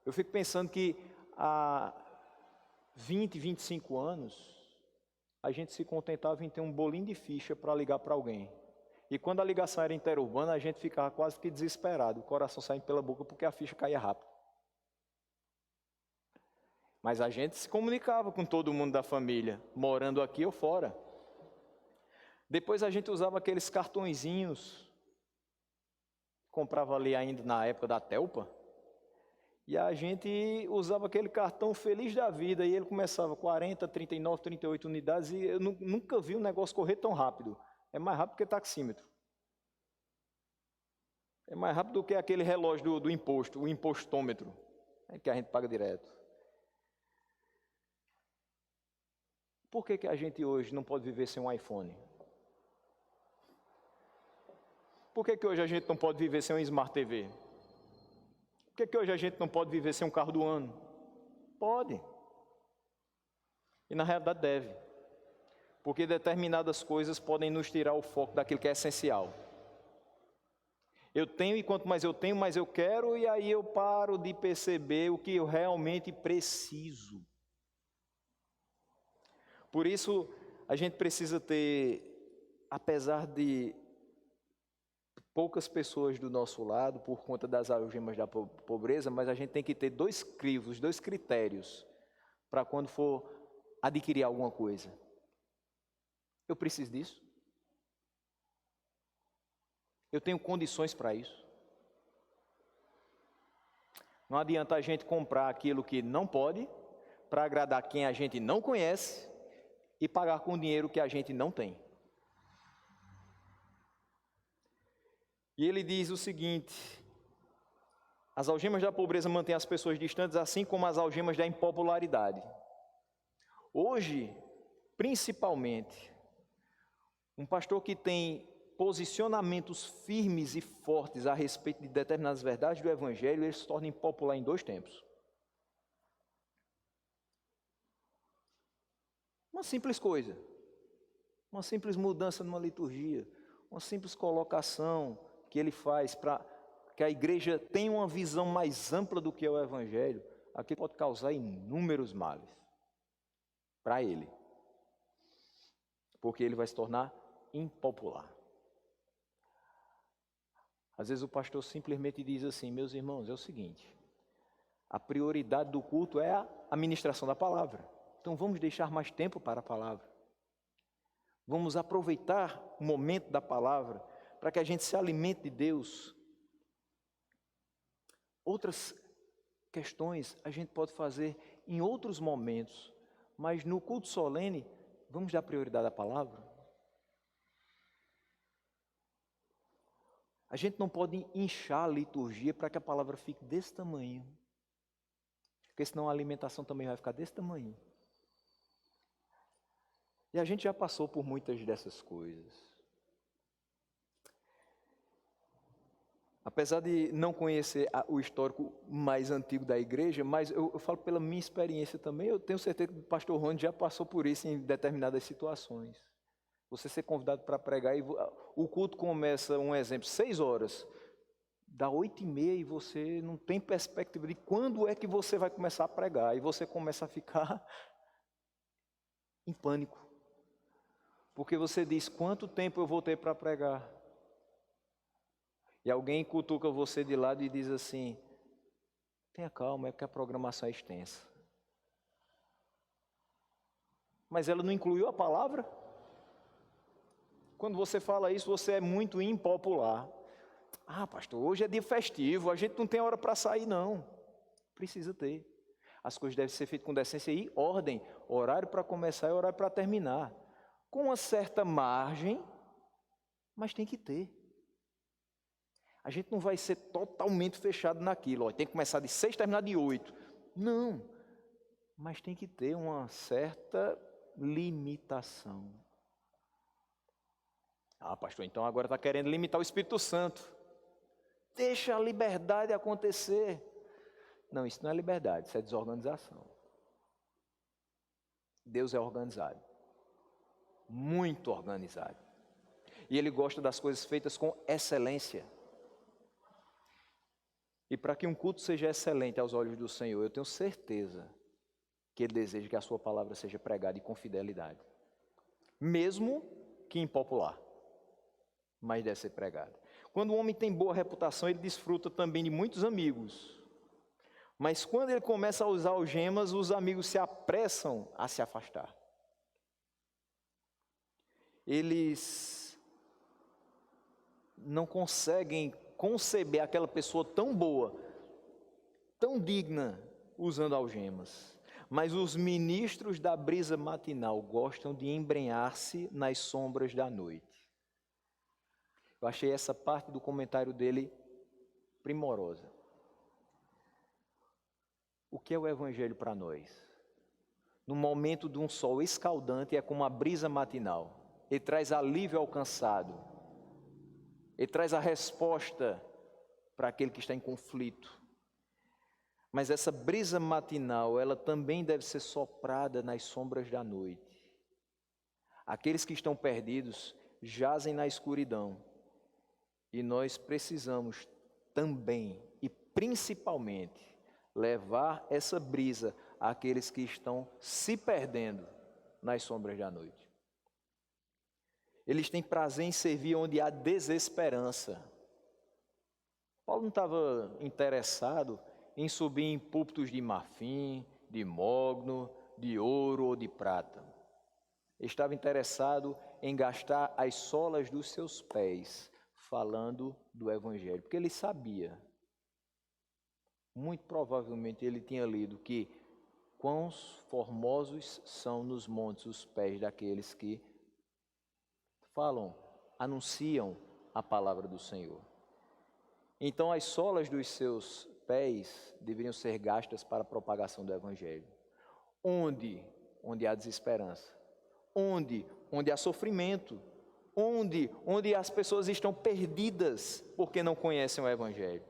Eu fico pensando que há 20, 25 anos, a gente se contentava em ter um bolinho de ficha para ligar para alguém. E quando a ligação era interurbana, a gente ficava quase que desesperado, o coração saindo pela boca porque a ficha caía rápido. Mas a gente se comunicava com todo mundo da família, morando aqui ou fora. Depois a gente usava aqueles cartõezinhos, comprava ali ainda na época da Telpa, e a gente usava aquele cartão feliz da vida, e ele começava 40, 39, 38 unidades, e eu nunca vi um negócio correr tão rápido. É mais rápido que taxímetro. É mais rápido do que aquele relógio do imposto, o impostômetro, que a gente paga direto. Por que a gente hoje não pode viver sem um iPhone? Por que hoje a gente não pode viver sem um Smart TV? Por que hoje a gente não pode viver sem um carro do ano? Pode. E na realidade deve. Porque determinadas coisas podem nos tirar o foco daquilo que é essencial. Eu tenho, e quanto mais eu tenho, mais eu quero, e aí eu paro de perceber o que eu realmente preciso. Por isso, a gente precisa ter, apesar de poucas pessoas do nosso lado, por conta das algemas da pobreza, mas a gente tem que ter dois crivos, dois critérios, para quando for adquirir alguma coisa. Eu preciso disso? Eu tenho condições para isso? Não adianta a gente comprar aquilo que não pode, para agradar quem a gente não conhece, e pagar com dinheiro que a gente não tem. E ele diz o seguinte: as algemas da pobreza mantêm as pessoas distantes, assim como as algemas da impopularidade. Hoje, principalmente, um pastor que tem posicionamentos firmes e fortes a respeito de determinadas verdades do Evangelho, ele se torna impopular em 2 tempos. Uma simples coisa, uma simples mudança numa liturgia, uma simples colocação que ele faz para que a igreja tenha uma visão mais ampla do que é o Evangelho, aqui pode causar inúmeros males para ele, porque ele vai se tornar impopular. Às vezes o pastor simplesmente diz assim: meus irmãos, é o seguinte, a prioridade do culto é a ministração da palavra. Então vamos deixar mais tempo para a palavra. Vamos aproveitar o momento da palavra para que a gente se alimente de Deus. Outras questões a gente pode fazer em outros momentos, mas no culto solene, vamos dar prioridade à palavra? A gente não pode inchar a liturgia para que a palavra fique desse tamanho, porque senão a alimentação também vai ficar desse tamanho. E a gente já passou por muitas dessas coisas. Apesar de não conhecer o histórico mais antigo da igreja, mas eu falo pela minha experiência também, eu tenho certeza que o pastor Rony já passou por isso em determinadas situações. Você ser convidado para pregar, e o culto começa, um exemplo, 6 horas, dá 8h30 e você não tem perspectiva de quando é que você vai começar a pregar, e você começa a ficar em pânico, porque você diz, quanto tempo eu vou ter para pregar? E alguém cutuca você de lado e diz assim, tenha calma, é porque a programação é extensa. Mas ela não incluiu a palavra? Quando você fala isso, você é muito impopular. Ah, pastor, hoje é dia festivo, a gente não tem hora para sair, não. Precisa ter. As coisas devem ser feitas com decência e ordem. Horário para começar e horário para terminar. Com uma certa margem, mas tem que ter. A gente não vai ser totalmente fechado naquilo. Ó, tem que começar de 6 e terminar de 8. Não, mas tem que ter uma certa limitação. Ah, pastor, então agora está querendo limitar o Espírito Santo. Deixa a liberdade acontecer. Não, isso não é liberdade, isso é desorganização. Deus é organizado. Muito organizado. E Ele gosta das coisas feitas com excelência. E para que um culto seja excelente aos olhos do Senhor, eu tenho certeza que Ele deseja que a sua palavra seja pregada e com fidelidade. Mesmo que impopular, mas deve ser pregada. Quando o homem tem boa reputação, ele desfruta também de muitos amigos. Mas quando ele começa a usar algemas, os amigos se apressam a se afastar. Eles não conseguem conceber aquela pessoa tão boa, tão digna, usando algemas. Mas os ministros da brisa matinal gostam de embrenhar-se nas sombras da noite. Eu achei essa parte do comentário dele primorosa. O que é o Evangelho para nós? No momento de um sol escaldante, é como a brisa matinal. Ele traz alívio ao cansado. Ele traz a resposta para aquele que está em conflito. Mas essa brisa matinal, ela também deve ser soprada nas sombras da noite. Aqueles que estão perdidos jazem na escuridão. E nós precisamos também e principalmente levar essa brisa àqueles que estão se perdendo nas sombras da noite. Eles têm prazer em servir onde há desesperança. Paulo não estava interessado em subir em púlpitos de marfim, de mogno, de ouro ou de prata. Ele estava interessado em gastar as solas dos seus pés falando do Evangelho, porque ele sabia, muito provavelmente ele tinha lido que quão formosos são nos montes os pés daqueles que falam, anunciam a palavra do Senhor. Então as solas dos seus pés deveriam ser gastas para a propagação do Evangelho. Onde há desesperança, onde há sofrimento, onde as pessoas estão perdidas porque não conhecem o Evangelho,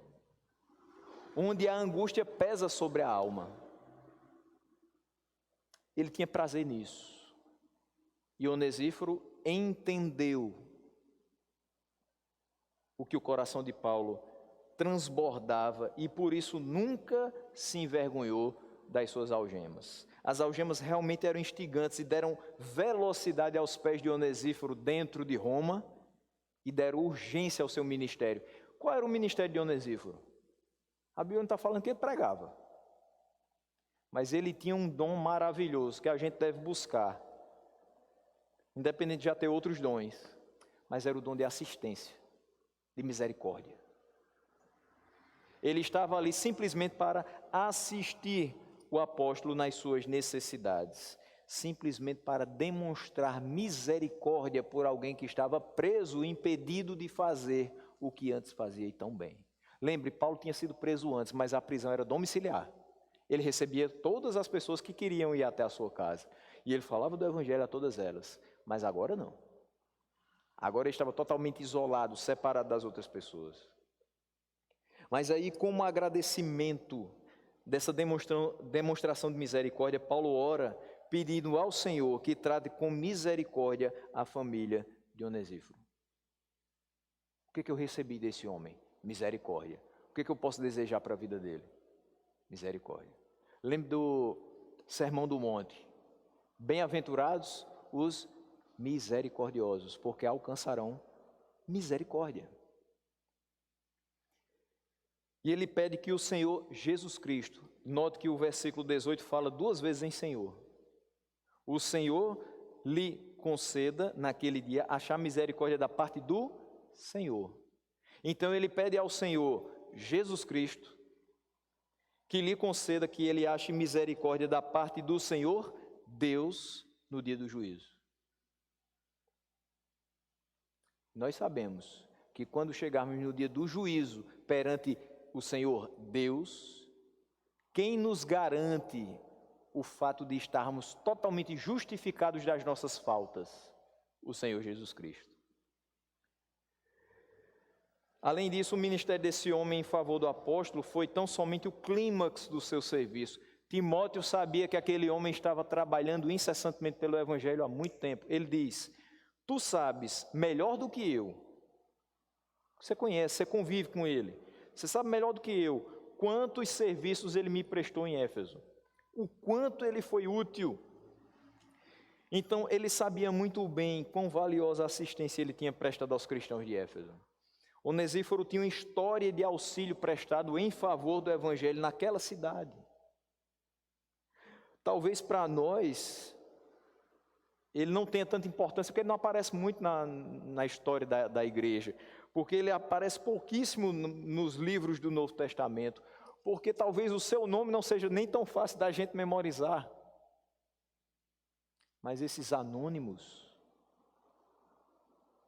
onde a angústia pesa sobre a alma. Ele tinha prazer nisso. E Onesíforo entendeu o que o coração de Paulo transbordava e por isso nunca se envergonhou das suas algemas. As algemas realmente eram instigantes e deram velocidade aos pés de Onesíforo dentro de Roma e deram urgência ao seu ministério. Qual era o ministério de Onesíforo? A Bíblia não está falando que ele pregava, mas ele tinha um dom maravilhoso que a gente deve buscar, independente de já ter outros dons, mas era o dom de assistência, de misericórdia. Ele estava ali simplesmente para assistir o apóstolo nas suas necessidades, simplesmente para demonstrar misericórdia por alguém que estava preso, impedido de fazer o que antes fazia e tão bem. Lembre, Paulo tinha sido preso antes, mas a prisão era domiciliar. Ele recebia todas as pessoas que queriam ir até a sua casa. E ele falava do evangelho a todas elas. Mas agora não. Agora ele estava totalmente isolado, separado das outras pessoas. Mas aí, como agradecimento dessa demonstração de misericórdia, Paulo ora, pedindo ao Senhor que trate com misericórdia a família de Onesíforo. O que eu recebi desse homem? Misericórdia. O que eu posso desejar para a vida dele? Misericórdia. Lembre do Sermão do Monte. Bem-aventurados os misericordiosos, porque alcançarão misericórdia. E ele pede que o Senhor Jesus Cristo, note que o versículo 18 fala 2 vezes em Senhor. O Senhor lhe conceda naquele dia achar misericórdia da parte do Senhor. Então ele pede ao Senhor Jesus Cristo que lhe conceda que ele ache misericórdia da parte do Senhor Deus no dia do juízo. Nós sabemos que quando chegarmos no dia do juízo perante o Senhor Deus, quem nos garante o fato de estarmos totalmente justificados das nossas faltas? O Senhor Jesus Cristo. Além disso, o ministério desse homem em favor do apóstolo foi tão somente o clímax do seu serviço. Timóteo sabia que aquele homem estava trabalhando incessantemente pelo evangelho há muito tempo. Ele diz: tu sabes melhor do que eu, você conhece, você convive com ele, você sabe melhor do que eu quantos serviços ele me prestou em Éfeso, o quanto ele foi útil. Então ele sabia muito bem quão valiosa assistência ele tinha prestado aos cristãos de Éfeso. Onesíforo tinha uma história de auxílio prestado em favor do evangelho naquela cidade. Talvez para nós ele não tenha tanta importância, porque ele não aparece muito na história da igreja, porque ele aparece pouquíssimo nos livros do Novo Testamento, porque talvez o seu nome não seja nem tão fácil da gente memorizar. Mas esses anônimos,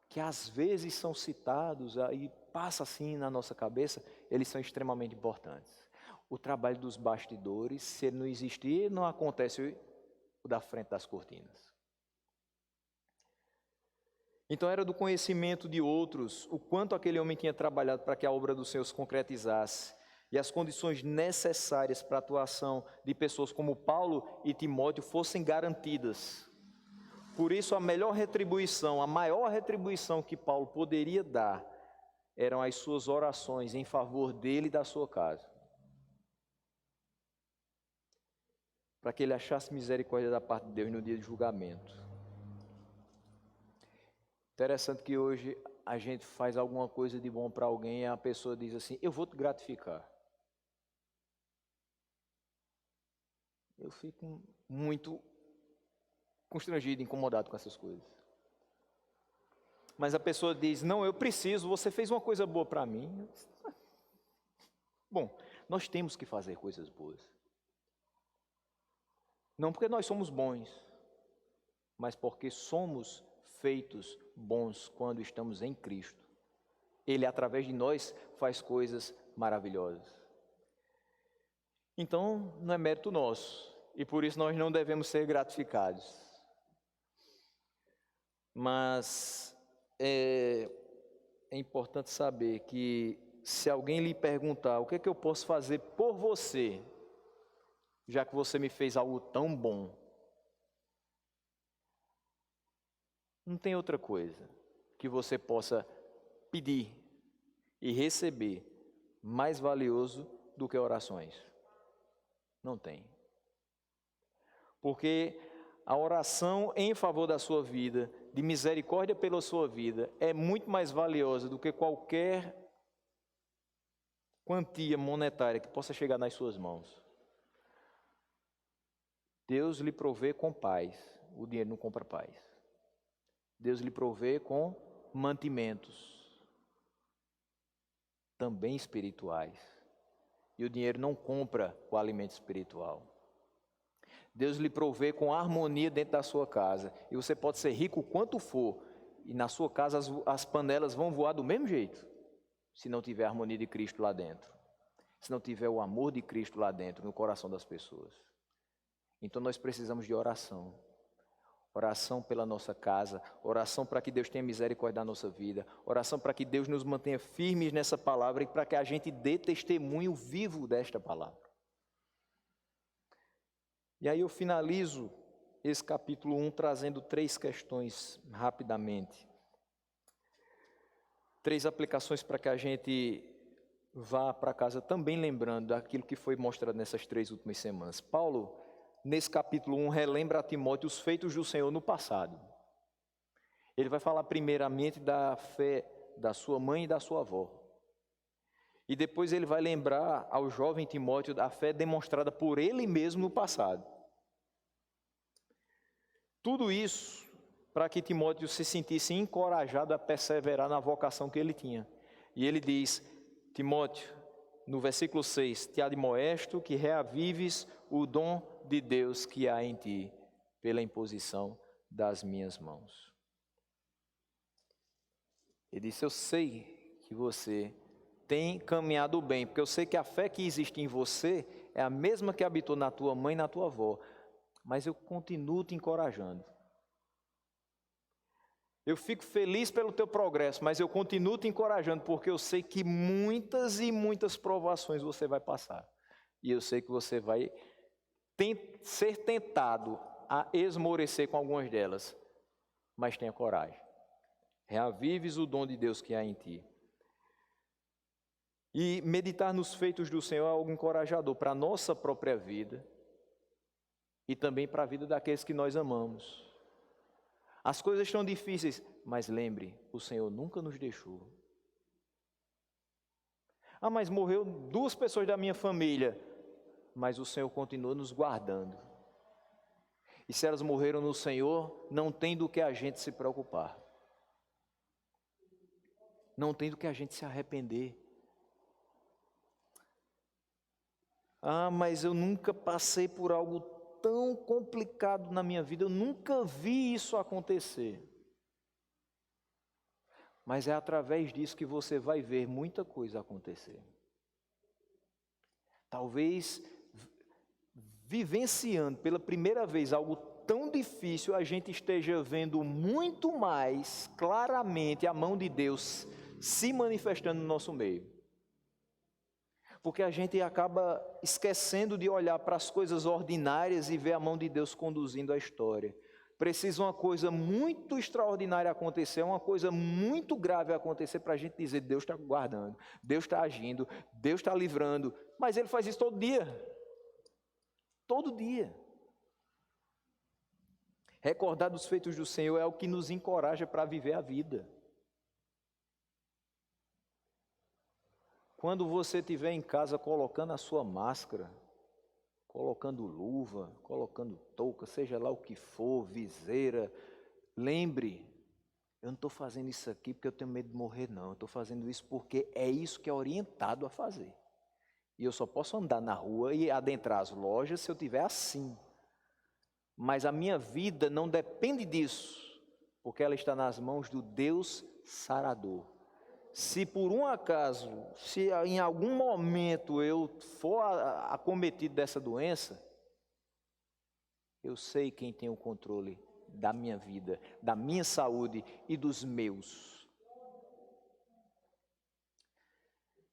que às vezes são citados e passa assim na nossa cabeça, eles são extremamente importantes. O trabalho dos bastidores, se ele não existir, não acontece o da frente das cortinas. Então era do conhecimento de outros o quanto aquele homem tinha trabalhado para que a obra do Senhor se concretizasse e as condições necessárias para a atuação de pessoas como Paulo e Timóteo fossem garantidas. Por isso a melhor retribuição, a maior retribuição que Paulo poderia dar eram as suas orações em favor dele e da sua casa, para que ele achasse misericórdia da parte de Deus no dia de julgamento. Interessante que hoje a gente faz alguma coisa de bom para alguém e a pessoa diz assim: eu vou te gratificar. Eu fico muito constrangido, incomodado com essas coisas. Mas a pessoa diz: não, eu preciso, você fez uma coisa boa para mim. Bom, nós temos que fazer coisas boas. Não porque nós somos bons, mas porque somos feitos bons quando estamos em Cristo. Ele, através de nós, faz coisas maravilhosas. Então, não é mérito nosso, e por isso nós não devemos ser gratificados. Mas é importante saber que se alguém lhe perguntar: o que é que eu posso fazer por você, já que você me fez algo tão bom, não tem outra coisa que você possa pedir e receber mais valioso do que orações. Não tem. Porque a oração em favor da sua vida, de misericórdia pela sua vida, é muito mais valiosa do que qualquer quantia monetária que possa chegar nas suas mãos. Deus lhe provê com paz. O dinheiro não compra paz. Deus lhe provê com mantimentos, também espirituais. e o dinheiro não compra o alimento espiritual. Deus lhe provê com harmonia dentro da sua casa. E você pode ser rico quanto for, e na sua casa as panelas vão voar do mesmo jeito, se não tiver a harmonia de Cristo lá dentro. Se não tiver o amor de Cristo lá dentro, no coração das pessoas. Então nós precisamos de oração. Oração pela nossa casa, oração para que Deus tenha misericórdia da nossa vida, oração para que Deus nos mantenha firmes nessa palavra e para que a gente dê testemunho vivo desta palavra. E aí eu finalizo esse capítulo 1 trazendo 3 questões rapidamente. 3 aplicações para que a gente vá para casa também lembrando daquilo que foi mostrado nessas 3 últimas semanas. Paulo, nesse capítulo 1, relembra a Timóteo os feitos do Senhor no passado. Ele vai falar primeiramente da fé da sua mãe e da sua avó. E depois ele vai lembrar ao jovem Timóteo da fé demonstrada por ele mesmo no passado. Tudo isso para que Timóteo se sentisse encorajado a perseverar na vocação que ele tinha. E ele diz, Timóteo, no versículo 6, te admoesto que reavives o dom de Deus que há em ti, pela imposição das minhas mãos. Ele disse, eu sei que você tem caminhado bem, porque eu sei que a fé que existe em você é a mesma que habitou na tua mãe e na tua avó, mas eu continuo te encorajando. Eu fico feliz pelo teu progresso, mas eu continuo te encorajando, porque eu sei que muitas e muitas provações você vai passar. E eu sei que você vai ser tentado a esmorecer com algumas delas, mas tenha coragem. Reavives o dom de Deus que há em ti. E meditar nos feitos do Senhor é algo encorajador para a nossa própria vida e também para a vida daqueles que nós amamos. As coisas estão difíceis, mas lembre, o Senhor nunca nos deixou. Ah, mas morreu 2 pessoas da minha família, mas o Senhor continua nos guardando. E se elas morreram no Senhor, não tem do que a gente se preocupar. Não tem do que a gente se arrepender. Ah, mas eu nunca passei por algo tão complicado na minha vida, eu nunca vi isso acontecer. Mas é através disso que você vai ver muita coisa acontecer. Talvez vivenciando pela primeira vez algo tão difícil, a gente esteja vendo muito mais claramente a mão de Deus se manifestando no nosso meio. Porque a gente acaba esquecendo de olhar para as coisas ordinárias e ver a mão de Deus conduzindo a história. Precisa uma coisa muito extraordinária acontecer, uma coisa muito grave acontecer para a gente dizer, Deus está guardando, Deus está agindo, Deus está livrando. Mas Ele faz isso todo dia. Todo dia. Recordar dos feitos do Senhor é o que nos encoraja para viver a vida. Quando você estiver em casa colocando a sua máscara, colocando luva, colocando touca, seja lá o que for, viseira, lembre, eu não estou fazendo isso aqui porque eu tenho medo de morrer, não. Eu estou fazendo isso porque é isso que é orientado a fazer. E eu só posso andar na rua e adentrar as lojas se eu estiver assim. Mas a minha vida não depende disso, porque ela está nas mãos do Deus sarador. Se por um acaso, se em algum momento eu for acometido dessa doença, eu sei quem tem o controle da minha vida, da minha saúde e dos meus.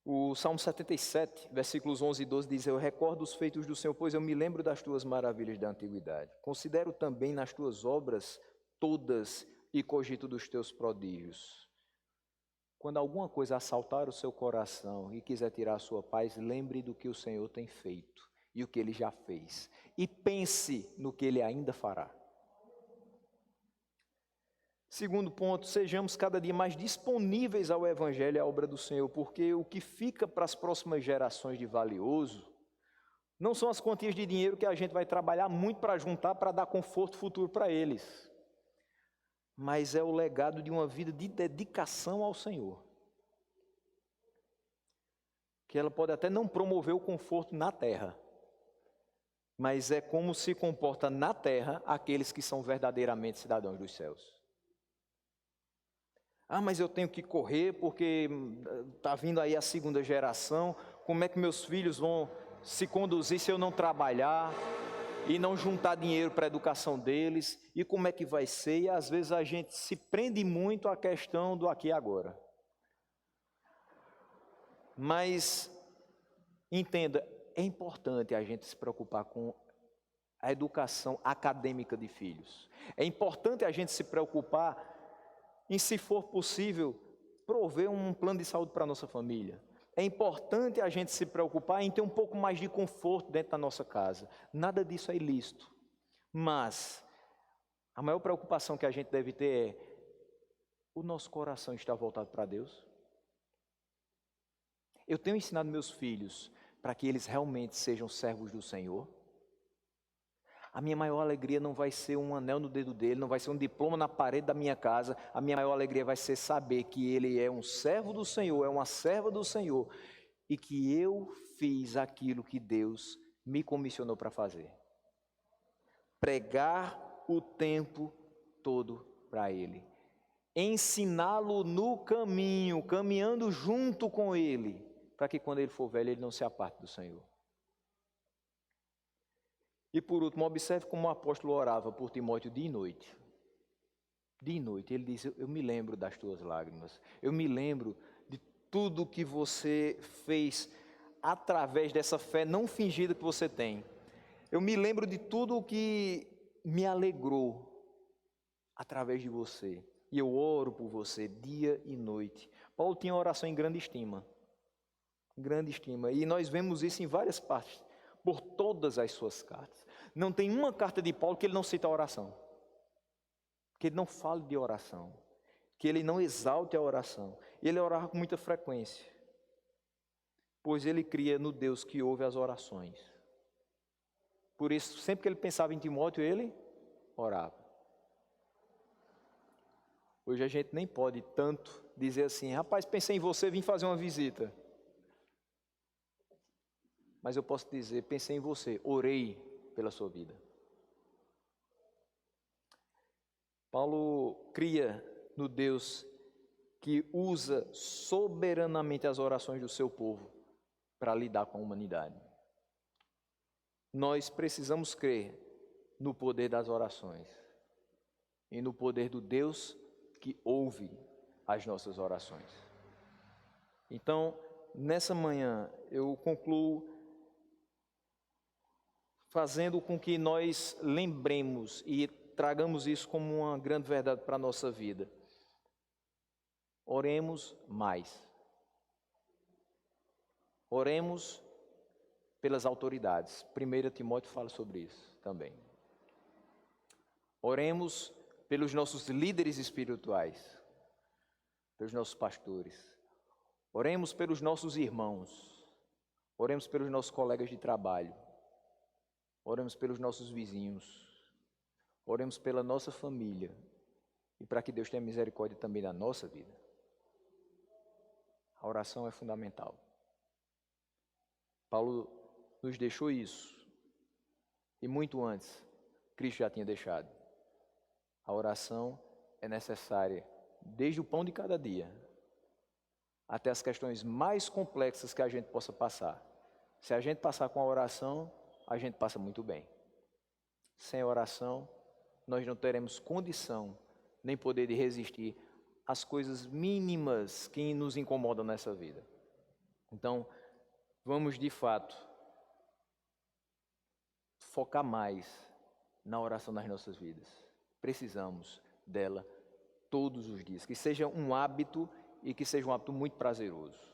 O Salmo 77, versículos 11 e 12 diz, eu recordo os feitos do Senhor, pois eu me lembro das tuas maravilhas da antiguidade. Considero também nas tuas obras todas e cogito dos teus prodígios. Quando alguma coisa assaltar o seu coração e quiser tirar a sua paz, lembre do que o Senhor tem feito e o que Ele já fez. E pense no que Ele ainda fará. Segundo ponto, sejamos cada dia mais disponíveis ao Evangelho e à obra do Senhor, porque o que fica para as próximas gerações de valioso não são as quantias de dinheiro que a gente vai trabalhar muito para juntar para dar conforto futuro para eles. Mas é o legado de uma vida de dedicação ao Senhor. que ela pode até não promover o conforto na terra, mas é como se comporta na terra aqueles que são verdadeiramente cidadãos dos céus. Ah, mas eu tenho que correr porque está vindo aí a segunda geração, como é que meus filhos vão se conduzir se eu não trabalhar e não juntar dinheiro para a educação deles, e como é que vai ser? E às vezes a gente se prende muito à questão do aqui e agora. Mas, entenda, é importante a gente se preocupar com a educação acadêmica de filhos. É importante a gente se preocupar em, se for possível, prover um plano de saúde para a nossa família. É importante a gente se preocupar em ter um pouco mais de conforto dentro da nossa casa. Nada disso é ilícito. Mas a maior preocupação que a gente deve ter é: o nosso coração está voltado para Deus? Eu tenho ensinado meus filhos para que eles realmente sejam servos do Senhor? A minha maior alegria não vai ser um anel no dedo dele, não vai ser um diploma na parede da minha casa. A minha maior alegria vai ser saber que ele é um servo do Senhor, é uma serva do Senhor, e que eu fiz aquilo que Deus me comissionou para fazer. Pregar o tempo todo para ele. Ensiná-lo no caminho, caminhando junto com ele, para que quando ele for velho, ele não se aparte do Senhor. E por último, observe como o apóstolo orava por Timóteo dia e noite. Dia e noite, ele diz: eu me lembro das tuas lágrimas, eu me lembro de tudo que você fez através dessa fé não fingida que você tem. Eu me lembro de tudo o que me alegrou através de você. E eu oro por você dia e noite. Paulo tinha oração em grande estima. Grande estima. E nós vemos isso em várias partes, por todas as suas cartas. Não tem uma carta de Paulo que ele não cita a oração. Que ele não fale de oração. Que ele não exalte a oração. Ele orava com muita frequência. Pois ele cria no Deus que ouve as orações. Por isso, sempre que ele pensava em Timóteo, ele orava. Hoje a gente nem pode tanto dizer assim: rapaz, pensei em você, vim fazer uma visita. Mas eu posso dizer: pensei em você, orei pela sua vida. Paulo cria no Deus que usa soberanamente as orações do seu povo para lidar com a humanidade. Nós precisamos crer no poder das orações e no poder do Deus que ouve as nossas orações. Então, nessa manhã, eu concluo fazendo com que nós lembremos e tragamos isso como uma grande verdade para a nossa vida. Oremos mais. Oremos pelas autoridades. 1 Timóteo fala sobre isso também. Oremos pelos nossos líderes espirituais, pelos nossos pastores. Oremos pelos nossos irmãos. Oremos pelos nossos colegas de trabalho. Oremos pelos nossos vizinhos. Oremos pela nossa família. E para que Deus tenha misericórdia também da nossa vida. A oração é fundamental. Paulo nos deixou isso. E muito antes, Cristo já tinha deixado. A oração é necessária desde o pão de cada dia até as questões mais complexas que a gente possa passar. Se a gente passar com a oração, a gente passa muito bem. Sem oração, nós não teremos condição nem poder de resistir às coisas mínimas que nos incomodam nessa vida. Então, vamos de fato focar mais na oração nas nossas vidas. Precisamos dela todos os dias. Que seja um hábito e que seja um hábito muito prazeroso.